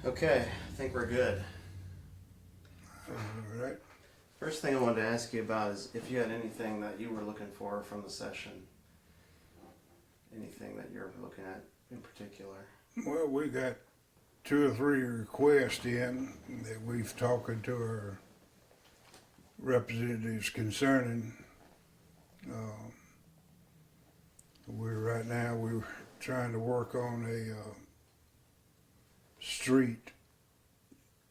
Okay, I think we're good. All right. First thing I wanted to ask you about is if you had anything that you were looking for from the session. Anything that you're looking at in particular. Well, we got 2 or 3 requests in that we've talking to our representatives concerning. We're trying to work on a street,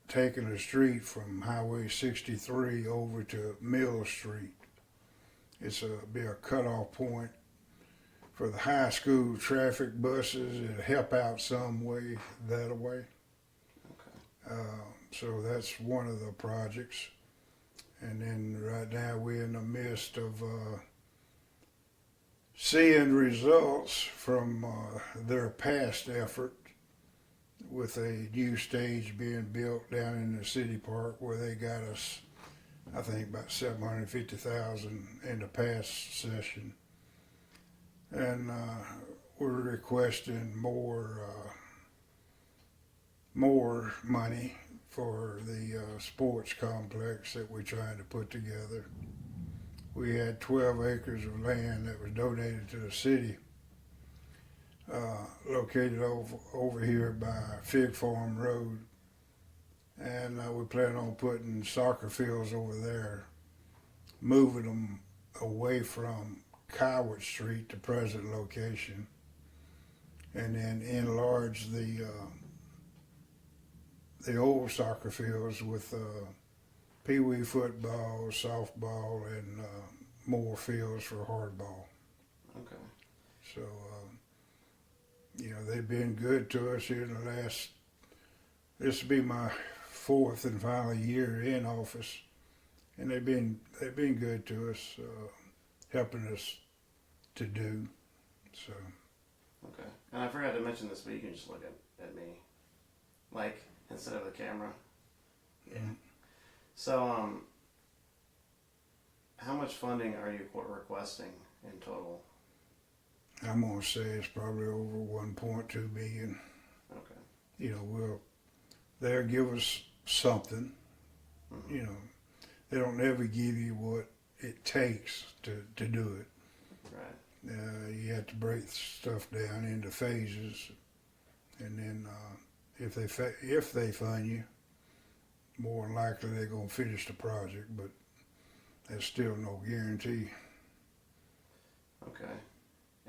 taking a street from Highway 63 over to Mill Street. It's be a cutoff point for the high school traffic buses. It'll help out some way that way. Okay. So that's one of the projects. And then right now we're in the midst of seeing results from their past effort with a new stage being built down in the city park where they got us, I think, about $750,000 in the past session. And we're requesting more money for the sports complex that we're trying to put together. We had 12 acres of land that was donated to the city, located over here by Fig Farm Road, and we plan on putting soccer fields over there, moving them away from Coward Street, the present location, and then enlarge the old soccer fields with pee-wee football, softball, and more fields for hardball. Okay. So, they've been good to us here in the last, this will be my 4th and final year in office, and they've been good to us, helping us to do. So. Okay. And I forgot to mention this, but you can just look at me, like instead of the camera. Yeah. Mm-hmm. So, how much funding are you requesting in total? I'm gonna say it's probably over 1.2 million. Okay. They'll give us something. Mm-hmm. They don't ever give you what it takes to do it. Right. You have to break stuff down into phases, and then if they fund you, more than likely they're gonna finish the project, but there's still no guarantee. Okay.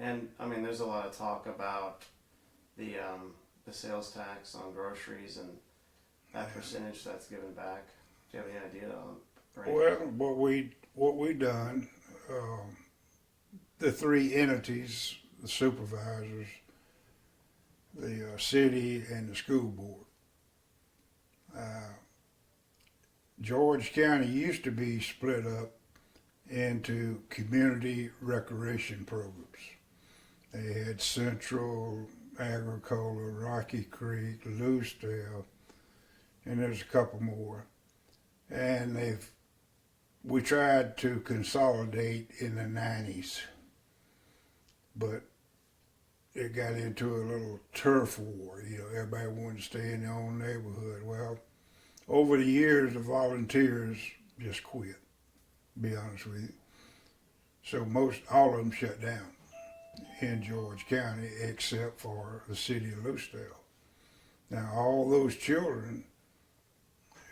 And I mean, there's a lot of talk about the sales tax on groceries and that percentage that's given back. Do you have any idea on? Well, what we done, the 3 entities, the supervisors, the city, and the school board. George County used to be split up into community recreation programs. They had Central, Agricola, Rocky Creek, Lucedale, and there's a couple more. And we tried to consolidate in the 90s, but it got into a little turf war. Everybody wanted to stay in their own neighborhood. Well, over the years, the volunteers just quit, to be honest with you. So all of them shut down in George County except for the city of Lucedale. Now, all those children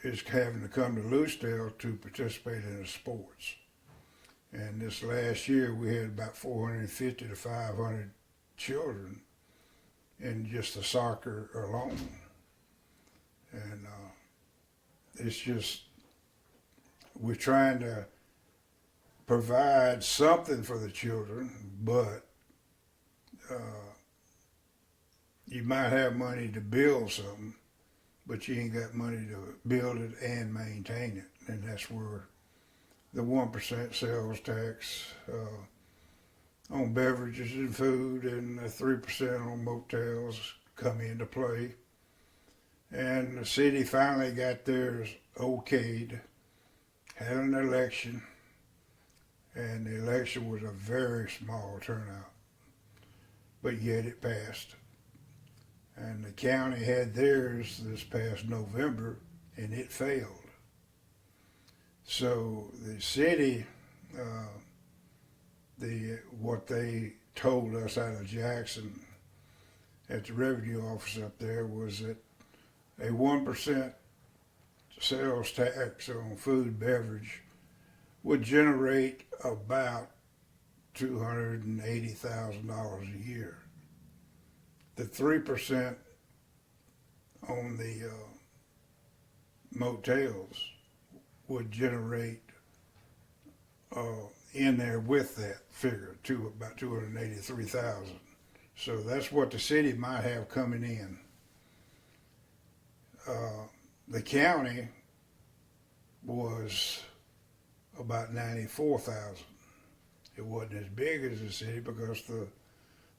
is having to come to Lucedale to participate in the sports. And this last year, we had about 450 to 500 children in just the soccer alone. And it's just, we're trying to provide something for the children, but you might have money to build something, but you ain't got money to build it and maintain it. And that's where the 1% sales tax on beverages and food and the 3% on motels come into play. And the city finally got theirs okayed, had an election, and the election was a very small turnout, but yet it passed. and the county had theirs this past November, and it failed. So the city, what they told us out of Jackson at the revenue office up there was that a 1% sales tax on food and beverage would generate about $280,000 a year. The 3% on the motels would generate in there with that figure to about 283,000. So that's what the city might have coming in. The county was about 94,000. It wasn't as big as the city because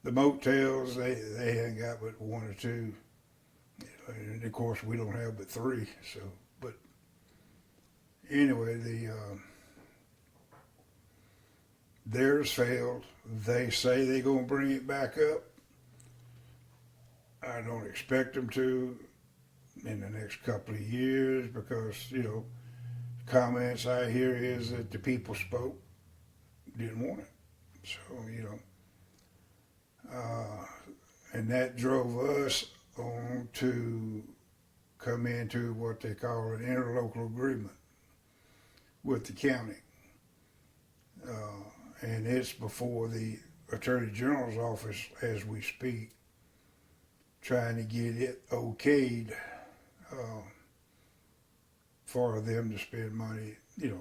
the motels they ain't got but one or two, and of course we don't have but three. So, but anyway, theirs failed. They say they're gonna bring it back up. I don't expect them to in the next couple of years because comments I hear is that the people spoke, didn't want it. So, and that drove us on to come into what they call an interlocal agreement with the county. And it's before the Attorney General's office as we speak, trying to get it okayed for them to spend money, the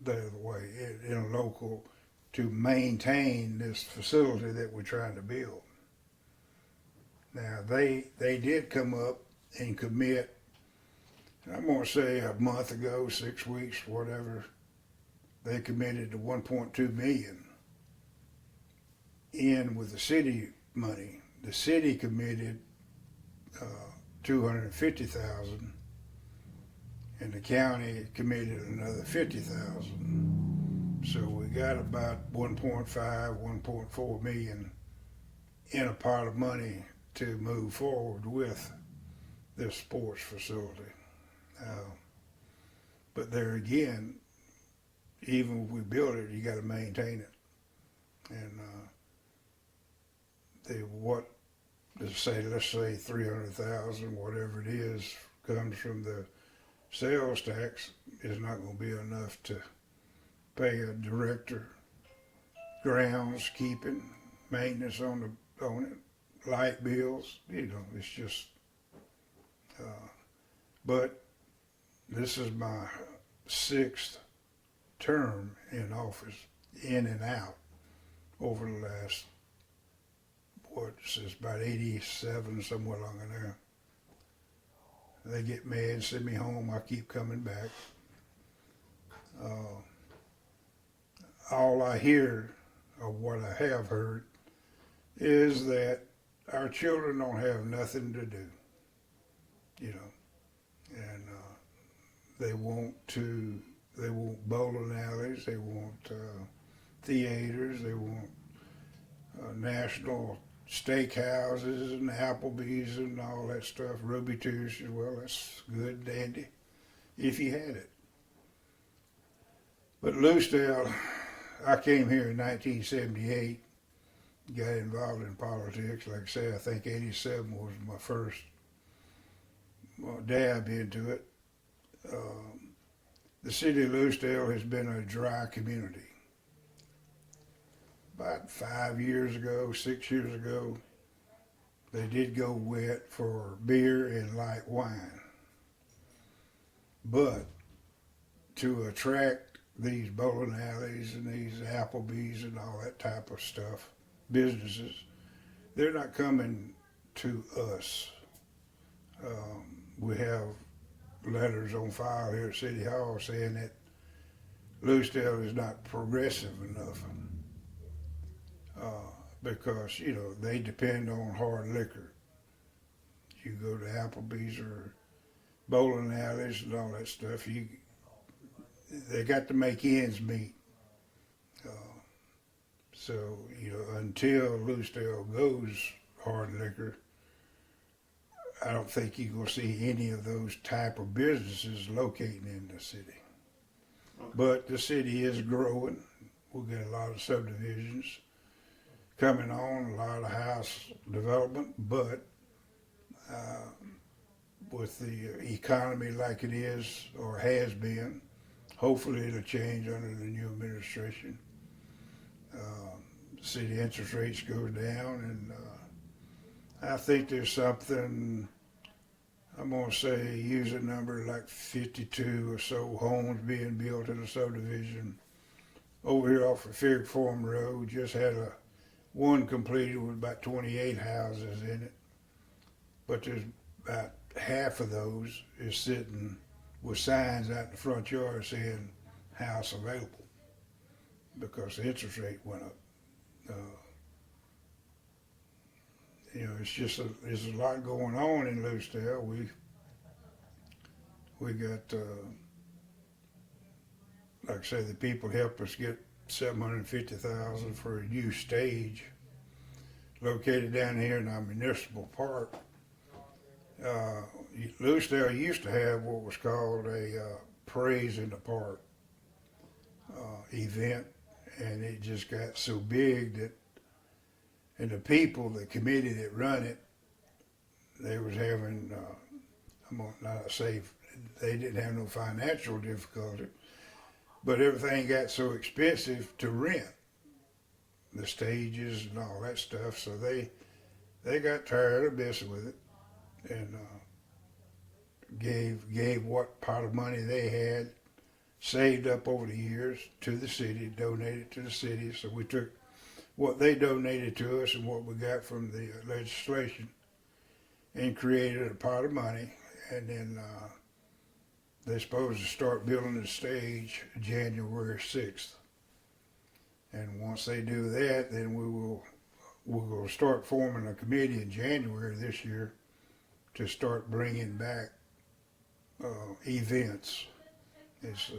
other way, in a local, to maintain this facility that we're trying to build. Now, they did come up and commit, I'm going to say a month ago, 6 weeks, whatever, they committed to $1.2 million in with the city money. The city committed $250,000, and the county committed another $50,000. So we got about 1.5, 1.4 million in a pot of money to move forward with this sports facility. But there again, even if we build it, you got to maintain it. And let's say 300,000, whatever it is, comes from the sales tax, is not going to be enough to pay a director, grounds keeping, maintenance on it, light bills. It's just. But this is my 6th term in office, in and out, over the last, since about 87, somewhere along in there. They get mad and send me home. I keep coming back. All I hear, or what I have heard, is that our children don't have nothing to do, and they want bowling alleys, they want theaters, they want national steakhouses and Applebee's and all that stuff, Ruby Tuesday. Well, that's good and dandy if you had it. But Lucedale, I came here in 1978, got involved in politics. Like I say, I think 87 was my first dab into it. The city of Lucedale has been a dry community. About 5 years ago, 6 years ago, they did go wet for beer and light wine. But to attract these bowling alleys and these Applebee's and all that type of stuff, businesses, they're not coming to us. We have letters on file here at City Hall saying that Lucedale is not progressive enough. Because, they depend on hard liquor. You go to Applebee's or bowling alleys and all that stuff, they got to make ends meet. So, until Lucedale goes hard liquor, I don't think you're going to see any of those type of businesses locating in the city. Okay. But the city is growing. We'll get a lot of subdivisions coming on, a lot of house development, but with the economy like it is or has been, hopefully it'll change under the new administration. City interest rates go down, and I think there's something, I'm going to say, use a number like 52 or so homes being built in a subdivision over here off of Fig Farm Road. Just had one completed with about 28 houses in it, but there's about half of those is sitting with signs out in the front yard saying house available because the interest rate went up. It's just there's a lot going on in Lucedale. We got, like I say, the people helped us get $750,000 for a new stage located down here in our municipal park. Lucedale used to have what was called a Praise in the Park event, and it just got so big that, and the people, the committee that run it, they was having, I'm gonna not say they didn't have no financial difficulty, but everything got so expensive to rent, the stages and all that stuff, so they got tired of messing with it and gave what pot of money they had saved up over the years to the city, donated to the city. So we took what they donated to us and what we got from the legislation and created a pot of money, and then they're supposed to start building the stage January 6th. And once they do that, then we're going to start forming a committee in January this year to start bringing back events. It's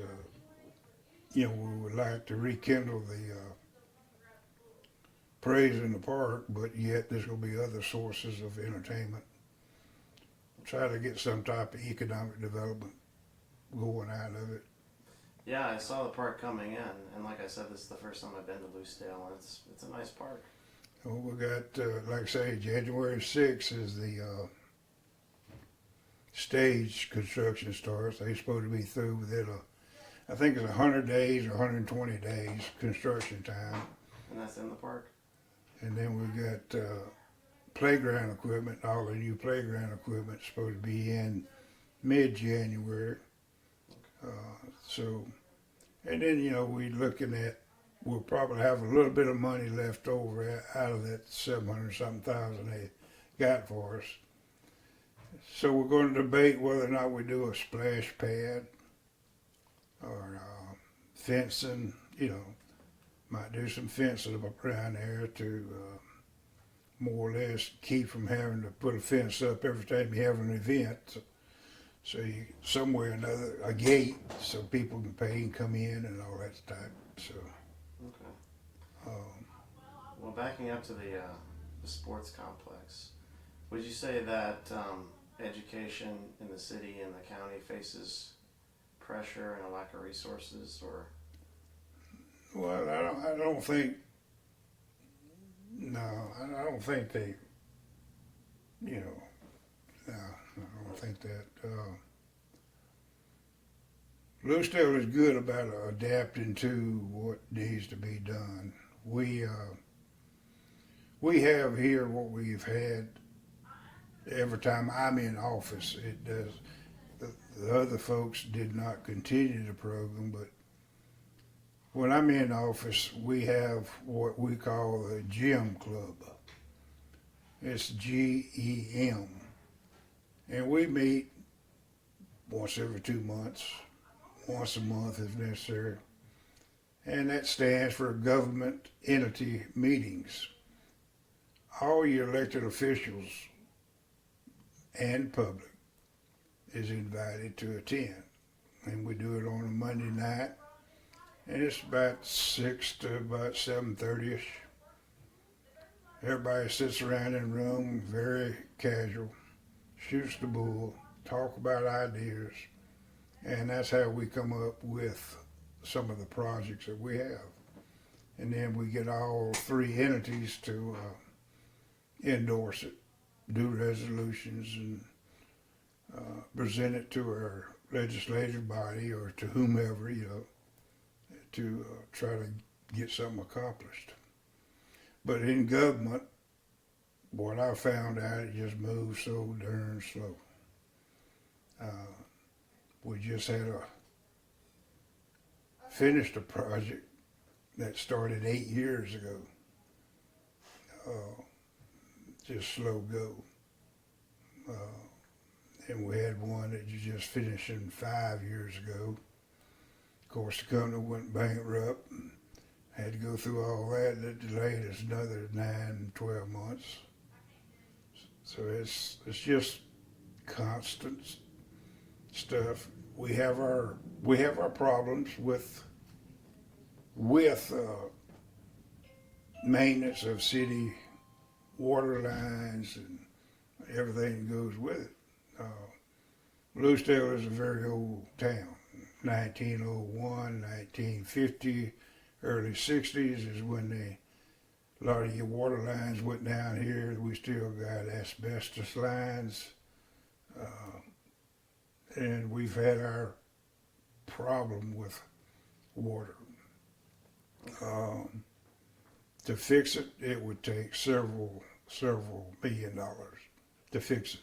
we would like to rekindle the Praise in the Park, but yet there's going to be other sources of entertainment. Try to get some type of economic development going out of it. Yeah, I saw the park coming in, and like I said, this is the first time I've been to Lucedale, and it's a nice park. Well, we got, like I say, January 6th is the stage construction starts. They're supposed to be through within I think it's 100 days or 120 days construction time. And that's in the park? And then we got playground equipment, all the new playground equipment supposed to be in mid-January. And then, we're looking at, we'll probably have a little bit of money left over out of that 700-something thousand they got for us. So we're going to debate whether or not we do a splash pad or fencing, might do some fencing up around there to more or less keep from having to put a fence up every time you have an event. So you, somewhere or another, a gate so people can pay and come in and all that type. So. Okay. Well, backing up to the sports complex, would you say that education in the city and the county faces pressure and a lack of resources, or? Well, I don't think. No, I don't think they. No, I don't think that. Lucedale is good about adapting to what needs to be done. We have here what we've had every time I'm in office. It does. The other folks did not continue the program, but when I'm in office, we have what we call the Gym Club. It's GEM. And we meet once every 2 months, once a month if necessary. And that stands for Government Entity Meetings. All your elected officials and public is invited to attend. And we do it on a Monday night. And it's about 6 to about 7:30ish. Everybody sits around in a room, very casual, shoots the bull, talk about ideas, and that's how we come up with some of the projects that we have. And then we get all three entities to endorse it, do resolutions, and present it to our legislative body or to whomever, to try to get something accomplished. But in government, what I found out, it just moves so darn slow. We just finished a project that started 8 years ago. Just slow go. And we had one that you just finished in 5 years ago. Of course, the company went bankrupt and had to go through all that. That delayed us another 9, 12 months. So it's just constant stuff. We have our problems with maintenance of city water lines and everything that goes with it. Lucedale is a very old town. 1901, 1950, early 60s is when a lot of your water lines went down here. We still got asbestos lines. And we've had our problem with water. To fix it, it would take several $1 billion to fix it.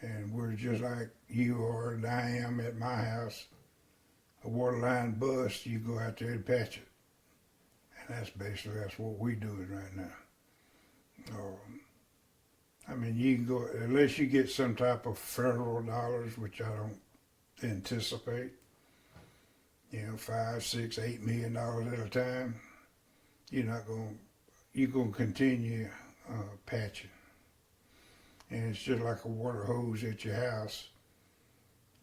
And we're just like you are and I am at my house. A water line busts, you go out there and patch it. And that's what we're doing right now. I mean, you can go, unless you get some type of federal dollars, which I don't anticipate, $5, $6, $8 million at a time, you're gonna continue patching. And it's just like a water hose at your house.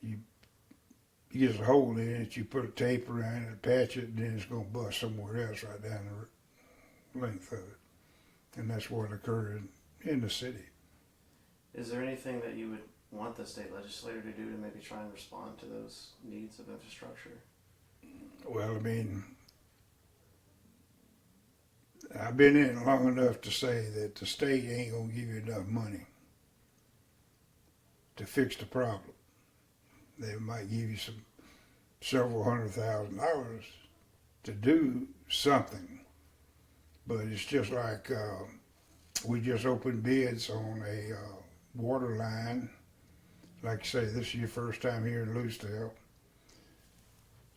You get a hole in it, you put a tape around it, patch it, and then it's gonna bust somewhere else right down the length of it. And that's what occurred in the city. Is there anything that you would want the state legislator to do to maybe try and respond to those needs of infrastructure? Well, I mean, I've been in long enough to say that the state ain't gonna give you enough money to fix the problem. They might give you several $100,000 to do something, but it's just like we just opened bids on a water line. Like I say, this is your first time here in Lucedale.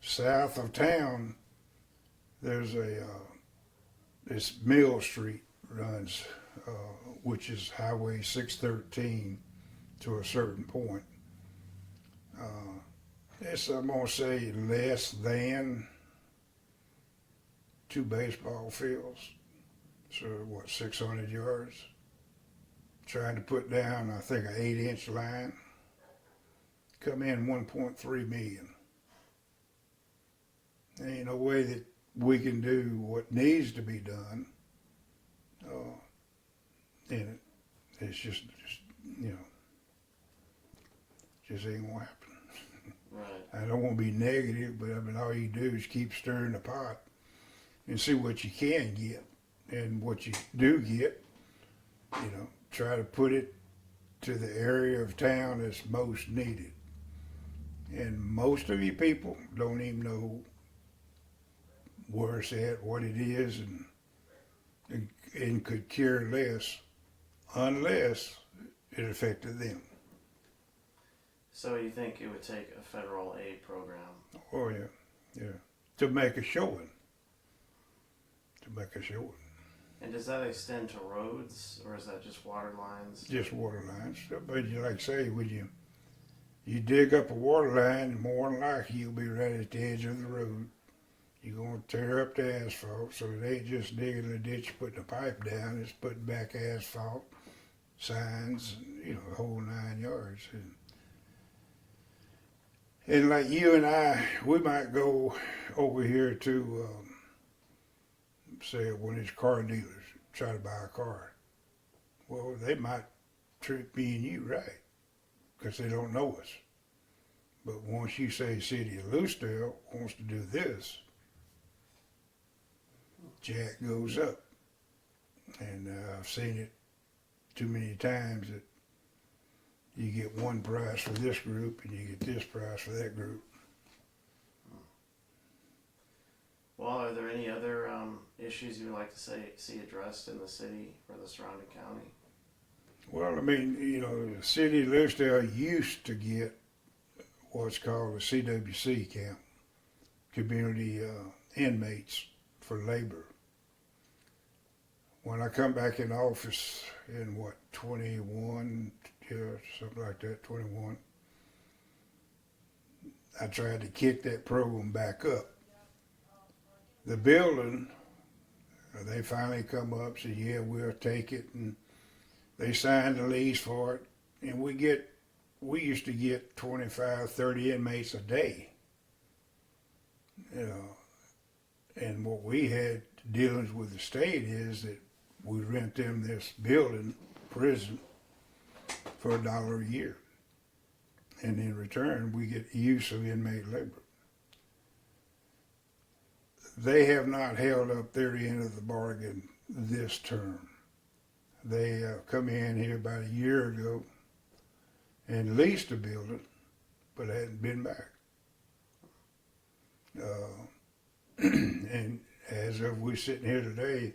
South of town, there's this Mill Street runs, which is Highway 613 to a certain point. It's, I'm going to say, less than 2 baseball fields. So, 600 yards? Trying to put down, I think, an 8-inch line. Come in 1.3 million. There ain't no way that we can do what needs to be done in it. It's just ain't gonna happen. Right. I don't want to be negative, but I mean, all you do is keep stirring the pot and see what you can get, and what you do get, try to put it to the area of town that's most needed. And most of you people don't even know where it's at, what it is, and could care less unless it affected them. So you think it would take a federal aid program? Oh yeah, to make a showing. And does that extend to roads, or is that just water lines? Just water lines. But you like say, when you dig up a water line, more than likely you'll be right at the edge of the road. You're going to tear up the asphalt, so it ain't just digging a ditch, putting a pipe down. It's putting back asphalt, signs, the whole 9 yards. And like you and I, we might go over here to, say, one of these car dealers, try to buy a car. Well, they might treat me and you right, because they don't know us. But once you say City of Lucedale wants to do this, Jack goes up. And I've seen it too many times that you get one price for this group and you get this price for that group. Well, are there any other issues you would like to see addressed in the city or the surrounding county? Well, I mean, you know, the City of Lucedale used to get what's called a CWC camp, community inmates for labor. When I come back in office in 21, yeah, something like that, 21, I tried to kick that program back up. The building, they finally come up, said, yeah, we'll take it, and they signed the lease for it, and we used to get 25, 30 inmates a day, you know, and what we had dealings with the state is that we rent them this building, prison, for $1 a year. And in return, we get use of inmate labor. They have not held up their end of the bargain this term. They come in here about a year ago and leased a building, but hadn't been back. And as of we sitting here today,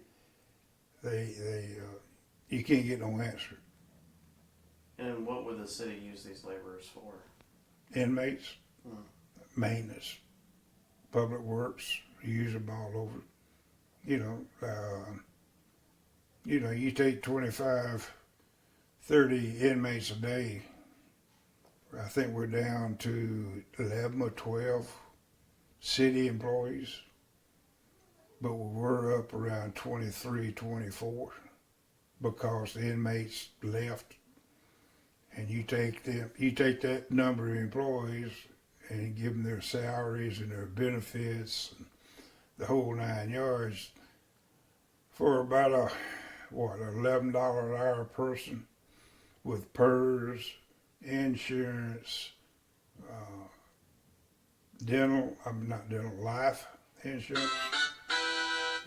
you can't get no answer. And what would the city use these laborers for? Inmates, maintenance, public works, use them all over. You take 25, 30 inmates a day. I think we're down to 11 or 12 city employees, but we're up around 23, 24 because the inmates left. And you take that number of employees and give them their salaries and their benefits, and the whole 9 yards, for about $11 an hour person, with PERS, insurance, life insurance.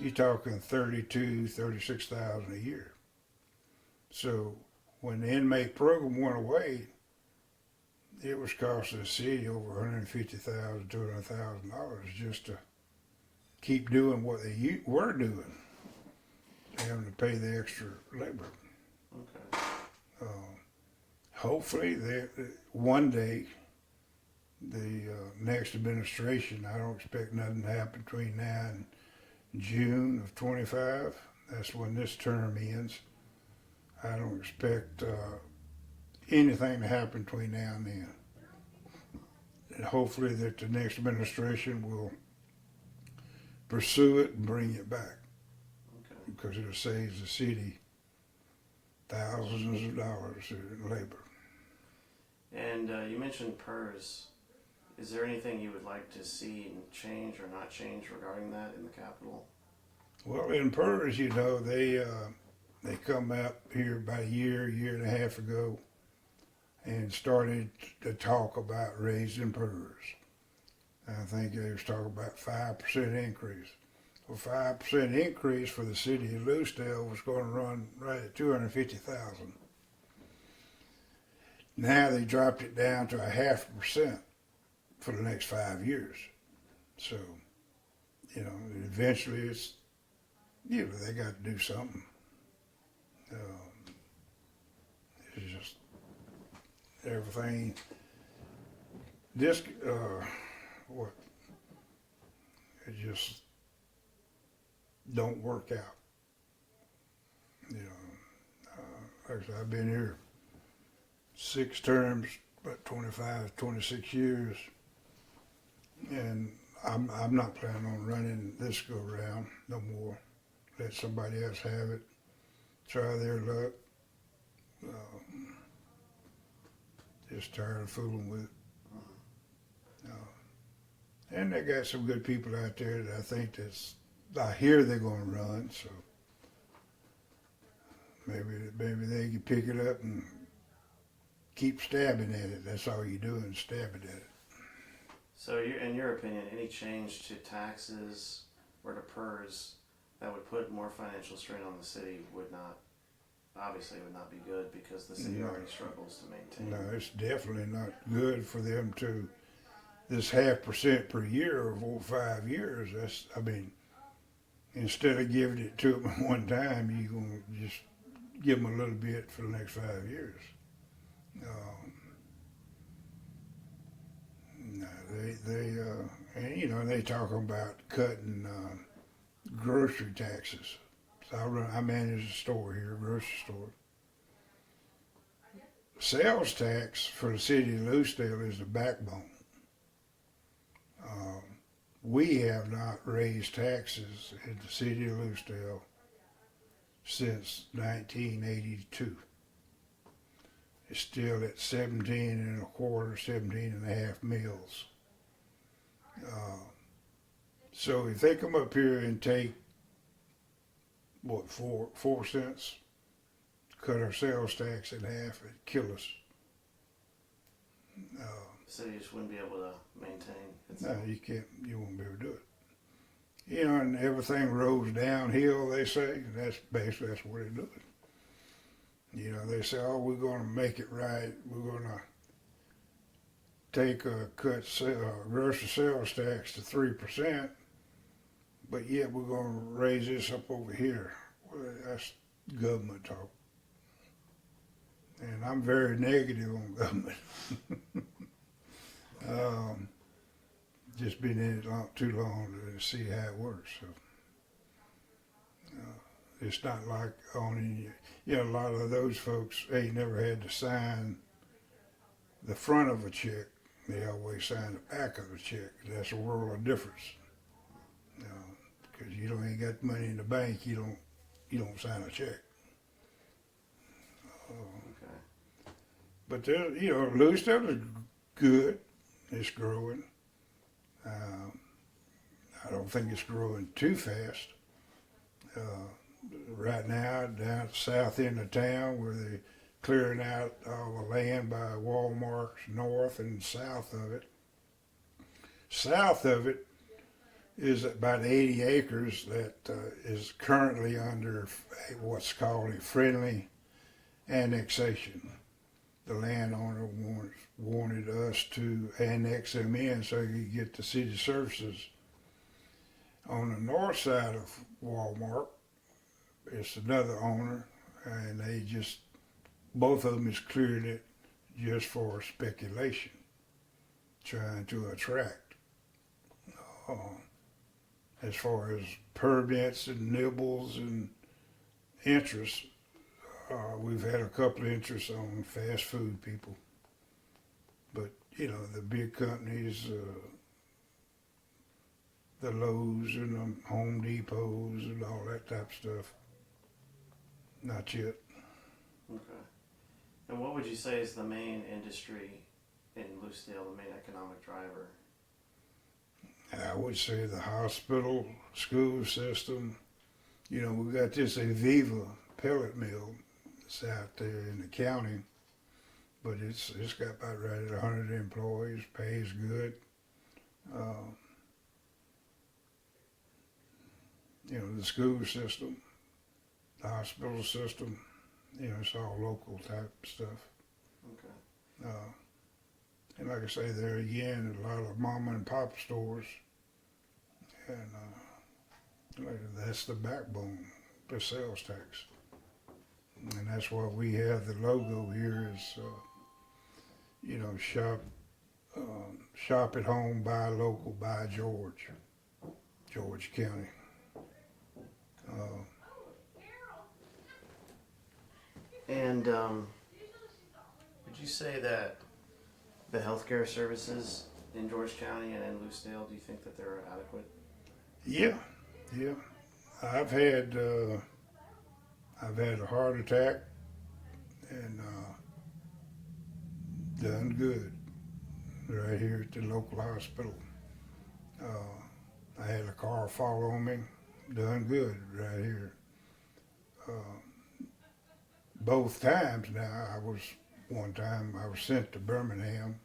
You're talking 36,000 a year. So when the inmate program went away, it was costing the city over $150,000, $200,000 just to keep doing what they were doing, having to pay the extra labor. Okay. Hopefully, one day, the next administration, I don't expect nothing to happen between now and June of 25. That's when this term ends. I don't expect anything to happen between now and then. And hopefully that the next administration will pursue it and bring it back. Okay. Because it saves the city thousands of dollars in labor. And you mentioned PERS. Is there anything you would like to see change or not change regarding that in the Capitol? Well, in PERS, they come up here about a year and a half ago and started to talk about raising PERS. I think they was talking about 5% increase. Well, 5% increase for the city of Lucedale was going to run right at $250,000. Now they dropped it down to 0.5% for the next 5 years. So, eventually it's, they got to do something. It's just everything. It just don't work out. Like I said, I've been here 6 terms, about 25, 26 years, and I'm not planning on running this go round no more. Let somebody else have it, try their luck. Just tired of fooling with it. And they got some good people out there that I hear they're going to run, so maybe they can pick it up and keep stabbing at it. That's all you're doing, stabbing at it. So, in your opinion, any change to taxes or to PERS that would put more financial strain on the city would not be good because the city No. already struggles to maintain. No, it's definitely not good for them to, this 0.5% per year over 5 years. That's, I mean, instead of giving it to them at one time, you're going to just give them a little bit for the next 5 years. No, and you know, they talking about cutting grocery taxes. So I manage a store here, a grocery store. Sales tax for the city of Lucedale is the backbone. We have not raised taxes in the city of Lucedale since 1982. It's still at 17 and a quarter, 17 and a half mils. So if they come up here and take, what, 4 cents, cut our sales tax in half, it'd kill us. The city just wouldn't be able to maintain its. No, you can't, you won't be able to do it. You know, and everything rolls downhill, they say. That's basically, that's what they do it. You know, they say, oh, we're going to make it right. We're going to take a grocery sales tax to 3%, but yet we're going to raise this up over here. Well, that's government talk. And I'm very negative on government. Just been in it too long to see how it works. So, it's not like owning, you know, a lot of those folks ain't never had to sign the front of a check. They always sign the back of a check. That's a world of difference. You know, because you don't ain't got money in the bank, you don't sign a check. Okay. But there, you know, Lucedale is good. It's growing. I don't think it's growing too fast. Right now, down at the south end of town, where they're clearing out all the land by Walmart, north and south of it. South of it is about 80 acres that is currently under what's called a friendly annexation. The landowner wanted us to annex them in so you could get the city services. On the north side of Walmart, it's another owner, and they just, both of them is clearing it just for speculation, trying to attract. As far as permits and nibbles and interest, we've had a couple of interests on fast food people. But, you know, the big companies, the Lowe's and the Home Depots and all that type of stuff, not yet. Okay. And what would you say is the main industry in Lucedale, the main economic driver? I would say the hospital, school system. You know, we got this Aviva pellet mill that's out there in the county, but it's got about right at 100 employees, pays good. You know, the school system, the hospital system, you know, it's all local type stuff. Okay. And like I say, there again, a lot of mom and pop stores, and that's the backbone, the sales tax. And that's why we have the logo here is, you know, shop at home, buy local, buy George County. And would you say that the healthcare services in George County and in Lucedale, do you think that they're adequate? Yeah. I've had a heart attack and done good right here at the local hospital. I had a car fall on me, done good right here. Both times now I was One time I was sent to Birmingham.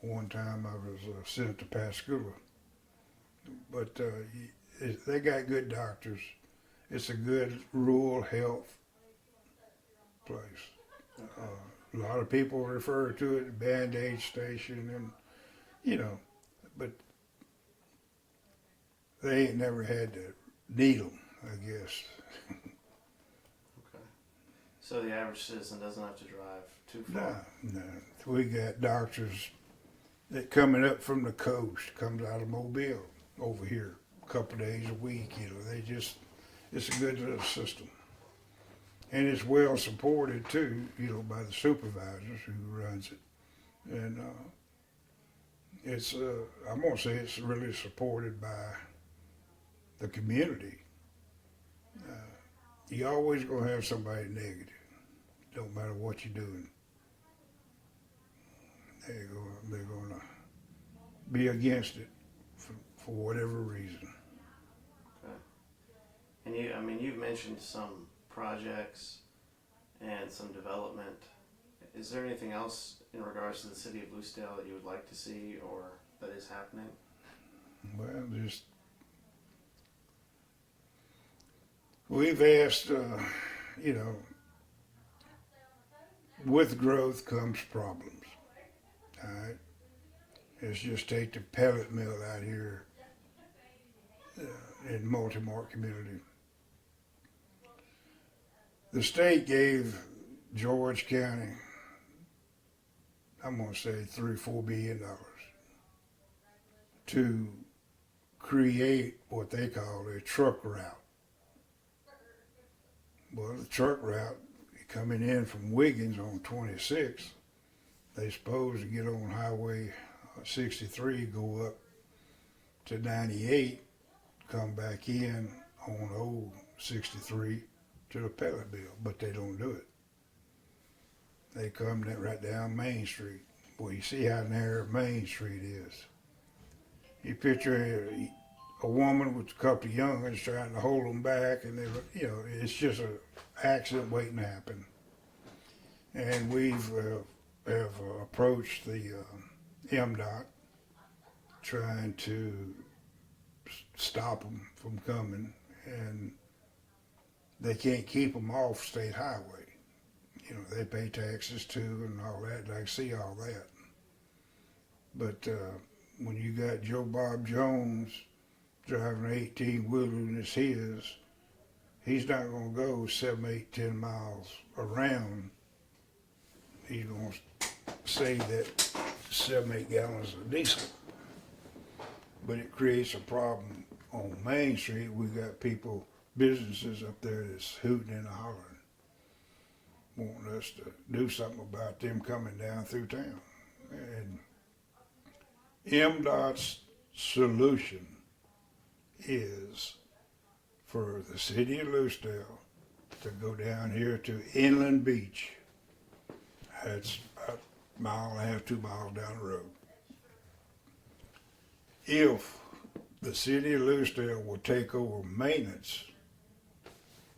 One time I was sent to Pascagoula. But they got good doctors. It's a good rural health place. A lot of people refer to it Band-Aid station, and but they ain't never had to needle, I guess. Okay. So the average citizen doesn't have to drive too No, far. no. We got doctors that coming up from the coast, comes out of Mobile over here a couple days a week. It's a good little system. And it's well supported too, by the supervisors who runs it. And I'm gonna say it's really supported by the community. You always gonna have somebody negative. Don't matter what you're doing. They're gonna be against it for whatever reason. Okay. And you've mentioned some projects and some development. Is there anything else in regards to the city of Lucedale that you would like to see or that is happening? Well, we've asked, with growth comes problems. All right. Let's just take the pellet mill out here in Multimart community. The state gave George County, I'm going to say $3-4 billion to create what they call a truck route. Well, the truck route coming in from Wiggins on 26, they supposed to get on Highway 63, go up to 98, come back in on old 63 to the pellet mill, but they don't do it. They come right down Main Street. Well, you see how narrow Main Street is. You picture a woman with a couple of youngins trying to hold them back, and it's just an accident waiting to happen. And we've have approached the MDOT trying to stop them from coming, and they can't keep them off state highway. They pay taxes too and all that, and I see all that. But when you got Joe Bob Jones driving an 18-wheeler and it's he's not going to go 7, 8, 10 miles around. He's going to save that 7, 8 gallons of diesel. But it creates a problem on Main Street. We got businesses up there that's hooting and hollering, wanting us to do something about them coming down through town. And MDOT's solution is for the city of Lucedale to go down here to Inland Beach. That's about a mile and a half, 2 miles down the road. If the city of Lucedale will take over maintenance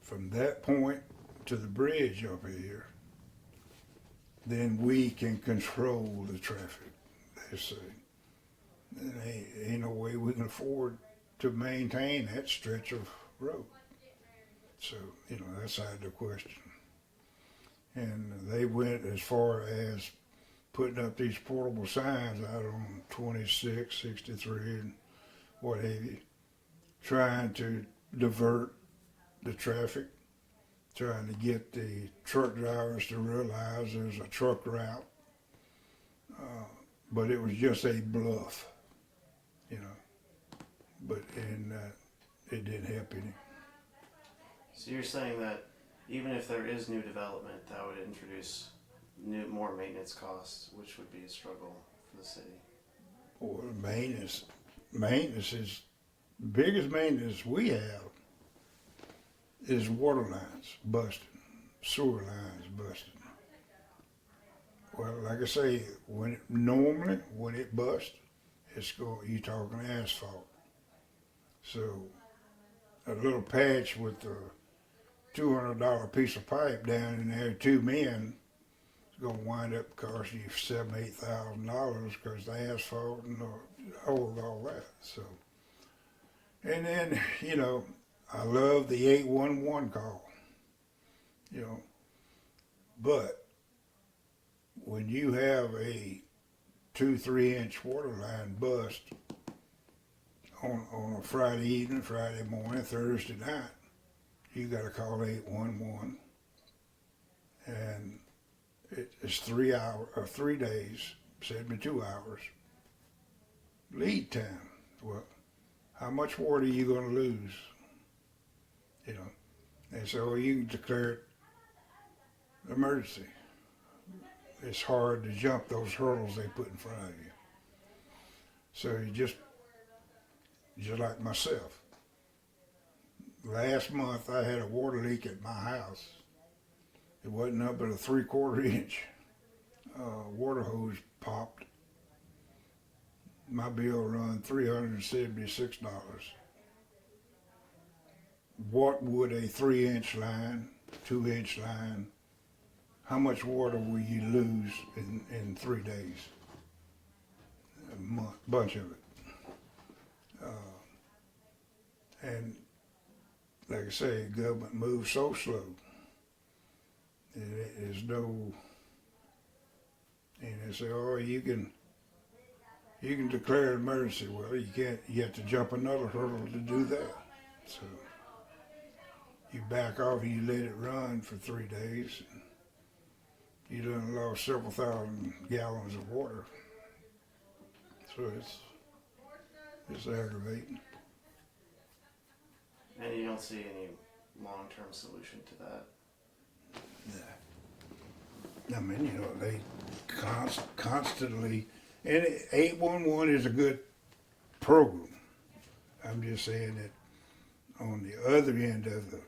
from that point to the bridge over here, then we can control the traffic. They say ain't no way we can afford to maintain that stretch of road. So that's out of the question. And they went as far as putting up these portable signs out on 26, 63, and what have you, trying to divert the traffic, trying to get the truck drivers to realize there's a truck route. But it was just a bluff, but it didn't help any. So you're saying that even if there is new development, that would introduce more maintenance costs, which would be a struggle for the city. Well, maintenance is the biggest maintenance we have is water lines busting, sewer lines busting. Well, like I say, when it busts, you're talking asphalt. So a little patch with a $200 piece of pipe down in there, 2 men, is gonna wind up costing you $7,000-8,000 because the asphalt and the hold all that. So, and then I love the 811 call. But when you have a 2-3 inch water line bust on a Friday evening, Friday morning, Thursday night, you got to call 811, and it's 3 hours or 3 days, 72 hours lead time. Well, how much water are you going to lose? And so you can declare it emergency. It's hard to jump those hurdles they put in front of you. So you just like myself. Last month I had a water leak at my house. It wasn't up but a 3/4 inch. Water hose popped. My bill run $376. What would a 3-inch line, 2-inch line, how much water will you lose in 3 days? A bunch of it. And like I say, government moves so slow. There's no, and they say, oh, you can declare an emergency. Well, you can't. You have to jump another hurdle to do that. So you back off and you let it run for 3 days. And you done lost several thousand gallons of water. So it's aggravating. And you don't see any long-term solution to that. I mean, they constantly, and 811 is a good program. I'm just saying that on the other end of the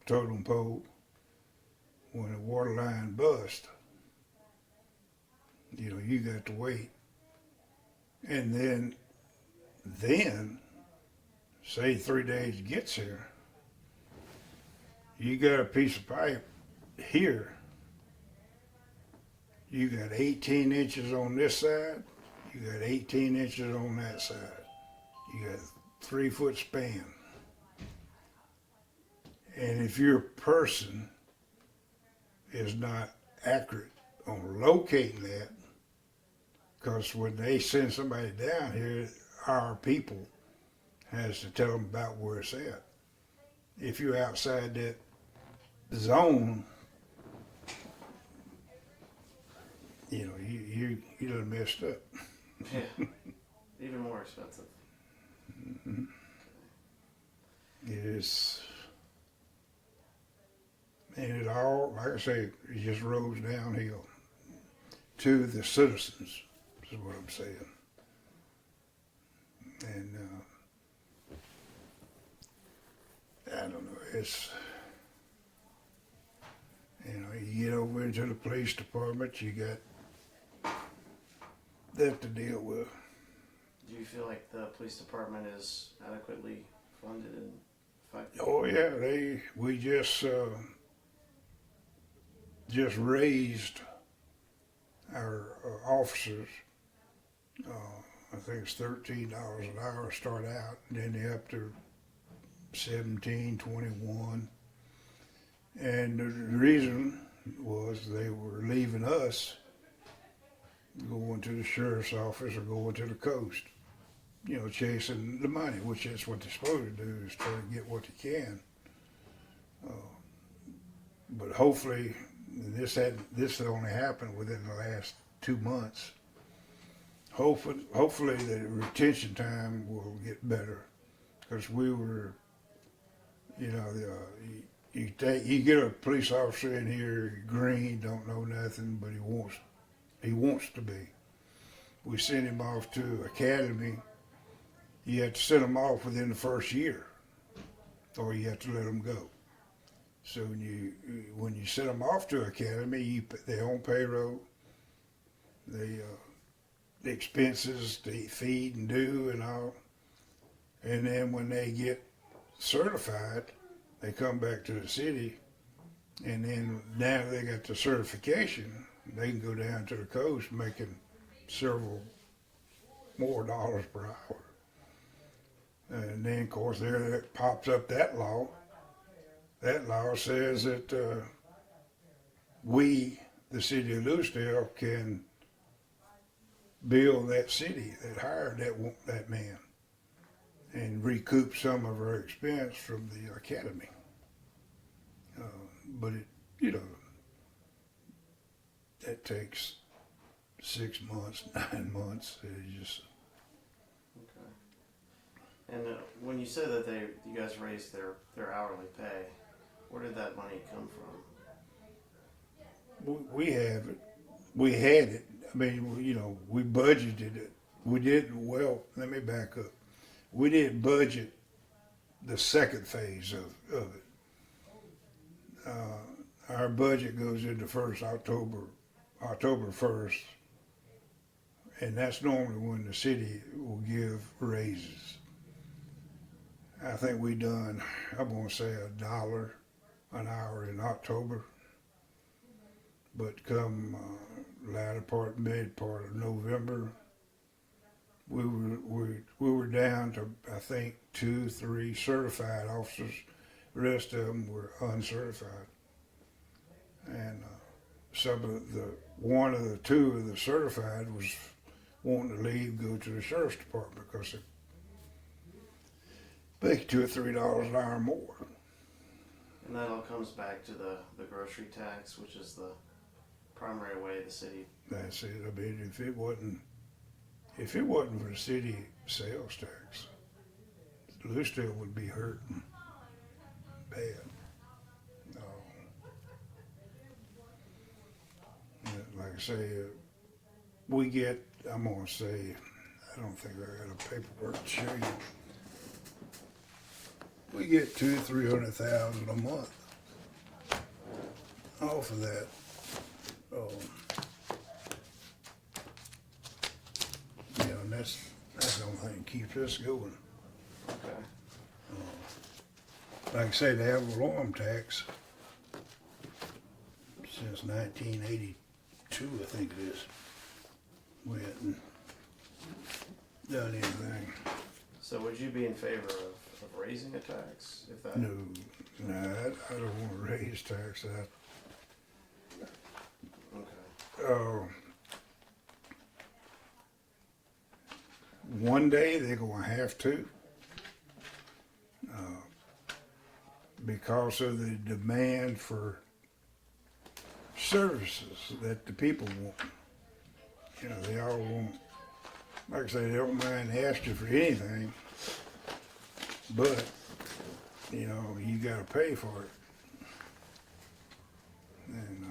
totem pole, when a water line busts, you got to wait. And then, say 3 days gets here, you got a piece of pipe here. You got 18 inches on this side. You got 18 inches on that side. You got a 3-foot span. And if your person is not accurate on locating that, because when they send somebody down here, our people has to tell them about where it's at. If you're outside that zone, you done messed up. Yeah, even more expensive. Mm-hmm. It is, and it all, like I say, it just rolls downhill to the citizens, is what I'm saying. And I don't know, it's, you get over into the police department, you got that to deal with. Do you feel like the police department is adequately funded and effective? Oh yeah, we just raised our officers. I think it's $13 an hour to start out, and then they up to 17, 21. And the reason was they were leaving us, going to the sheriff's office or going to the coast, chasing the money, which is what they're supposed to do, is try to get what they can. But hopefully, this only happened within the last 2 months. Hopefully the retention time will get better, because we were, you get a police officer in here, green, don't know nothing, but he wants to be. We send him off to academy. You have to send him off within the first year, or you have to let him go. So when you send them off to academy, they on payroll. The expenses, they feed and do and all. And then when they get certified, they come back to the city, and then now they got the certification. They can go down to the coast making several more dollars per hour. And then, of course, there that pops up that law. That law says that we, the city of Lucedale, can bill that city that hired that man and recoup some of our expense from the academy. But it, you know, that takes 6 months, 9 months. It just Okay. And when you said that you guys raised their hourly pay, where did that money come from? we have it. We had it. I mean, you know, we budgeted it. We didn't. Well, let me back up. We didn't budget the second phase of it. Our budget goes into October 1st, and that's normally when the city will give raises. I think we done, I'm gonna say $1 an hour in October, but come latter part, mid part of November, we were down to, I think, 2, 3 certified officers. The rest of them were uncertified, and one of the two of the certified was wanting to leave, go to the sheriff's department because it they $2 or $3 an hour more. And that all comes back to the grocery tax, which is the primary way the city. That's it. I mean, if it wasn't for the city sales tax, Lucedale would be hurting bad. Like I say, we get. I'm gonna say, I don't think I got a paperwork to show you. We get 200,000-300,000 a month off of that. And that's the only thing that keeps us going. Okay. Like I say, they have a alarm tax since 1982, I think it is. We hadn't done anything. So would you be in favor of raising a tax if that? No, I don't want to raise tax. Okay. One day they're going to have to, because of the demand for services that the people want. You know, they all want, like I say, they don't mind asking for anything, but, you know, you got to pay for it. And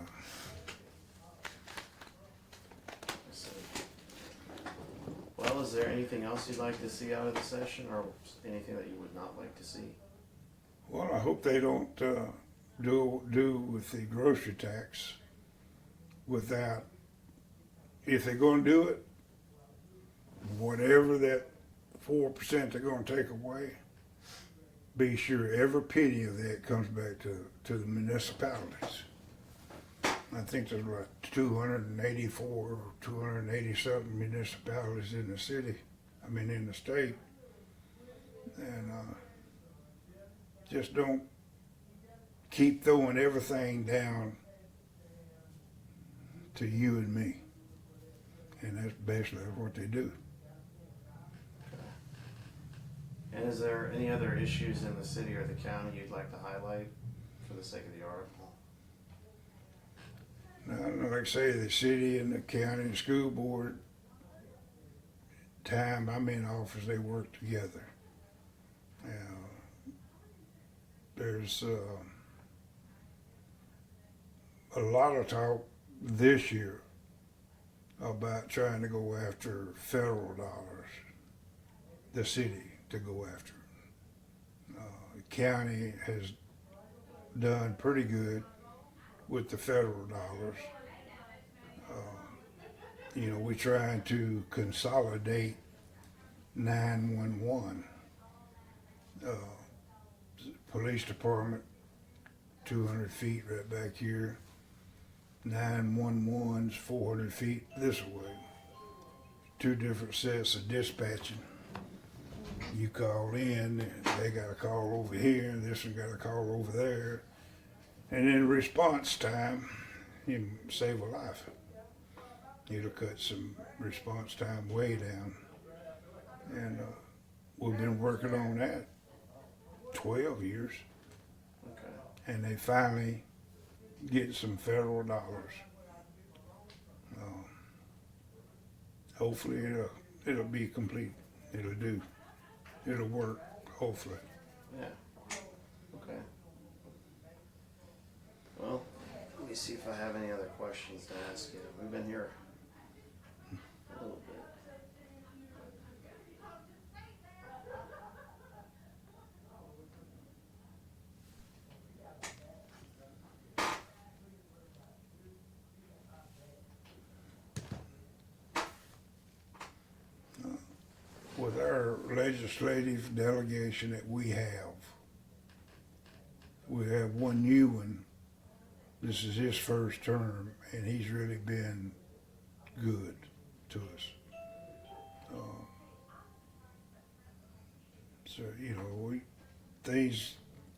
Well, is there anything else you'd like to see out of the session, or anything that you would not like to see? well, I hope they don't do with the grocery tax without, if they're going to do it, whatever that 4% they're going to take away, be sure every penny of that comes back to the municipalities. I think there's about 284 or 280 something municipalities in the city, in the state. And just don't keep throwing everything down to you and me. And that's basically what they do. And is there any other issues in the city or the county you'd like to highlight for the sake of the article? Now, like I say, the city and the county and school board, time I'm in office, they work together. There's a lot of talk this year about trying to go after federal dollars, the city to go after. The county has done pretty good with the federal dollars. We're trying to consolidate 911. Police department, 200 feet right back here. 911's 400 feet this way. 2 different sets of dispatching. You call in, they got a call over here, and this one got a call over there. And in response time, you can save a life. It'll cut some response time way down. And we've been working on that 12 years. Okay. And they finally get some federal dollars. Hopefully it'll be complete. It'll work, hopefully. Yeah. Okay. Well, let me see if I have any other questions to ask you. We've been here a little bit. With our legislative delegation that we have one new one. This is his first term, and he's really been good to us. So, things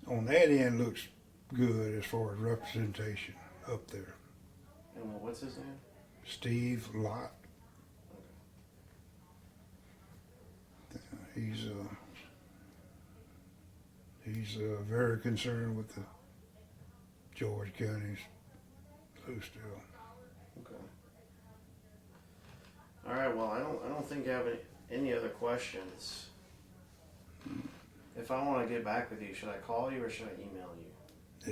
on that end looks good as far as representation up there. And what's his name? Steve Lott. He's very concerned with the George County's Lucedale. Okay. All right. Well, I don't think I have any other questions. If I want to get back with you, should I call you or should I email you?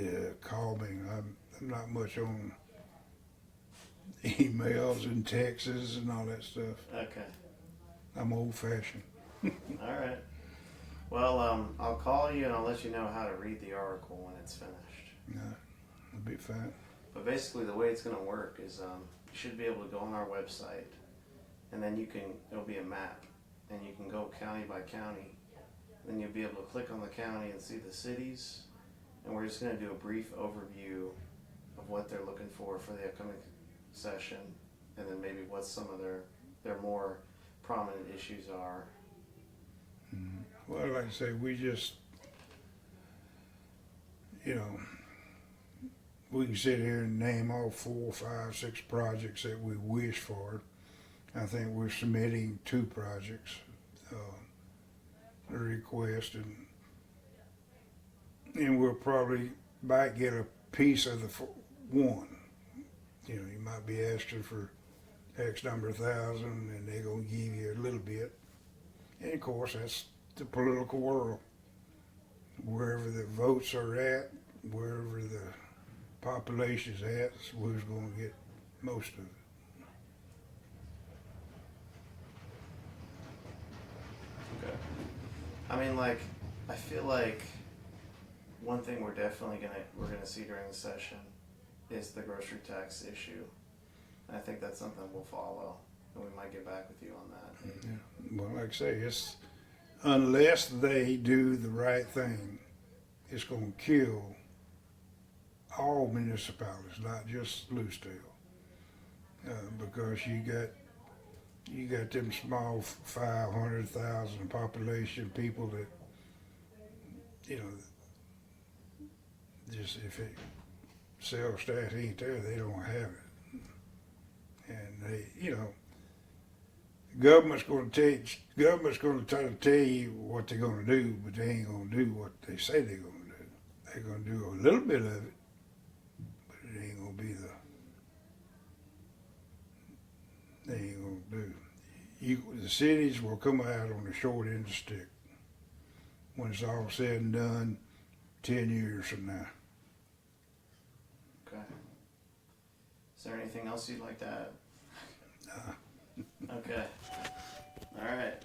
Yeah, call me. I'm not much on emails and texts and all that stuff. Okay. I'm old-fashioned. All right. Well, I'll call you and I'll let you know how to read the article when it's finished. Yeah, it'll be fine. But basically, the way it's going to work is you should be able to go on our website, and then it'll be a map, and you can go county by county. Then you'll be able to click on the county and see the cities, and we're just going to do a brief overview of what they're looking for the upcoming session, and then maybe what some of their more prominent issues are. Mm-hmm. Well, like I say, we just, we can sit here and name all 4, 5, 6 projects that we wish for. I think we're submitting 2 projects, a request, and we'll probably might get a piece of the one. You might be asking for X number of thousand, and they're gonna give you a little bit. And of course, that's the political world. Wherever the votes are at, wherever the population's at, is who's gonna get most of it. Okay. I mean, I feel like one thing we're gonna see during the session is the grocery tax issue. And I think that's something we'll follow, and we might get back with you on that. Yeah. Well, like I say, it's unless they do the right thing, it's gonna kill all municipalities, not just Lucedale, because you got them small 500,000 population people that just if sales tax ain't there, they don't have it, and they government's going to try to tell you what they're going to do, but they ain't going to do what they say they're going to do. They're going to do a little bit of it, but it ain't going to be they ain't going to do. The cities will come out on the short end of the stick when it's all said and done 10 years from now. Okay. Is there anything else you'd like to add? Nah. Okay. All right.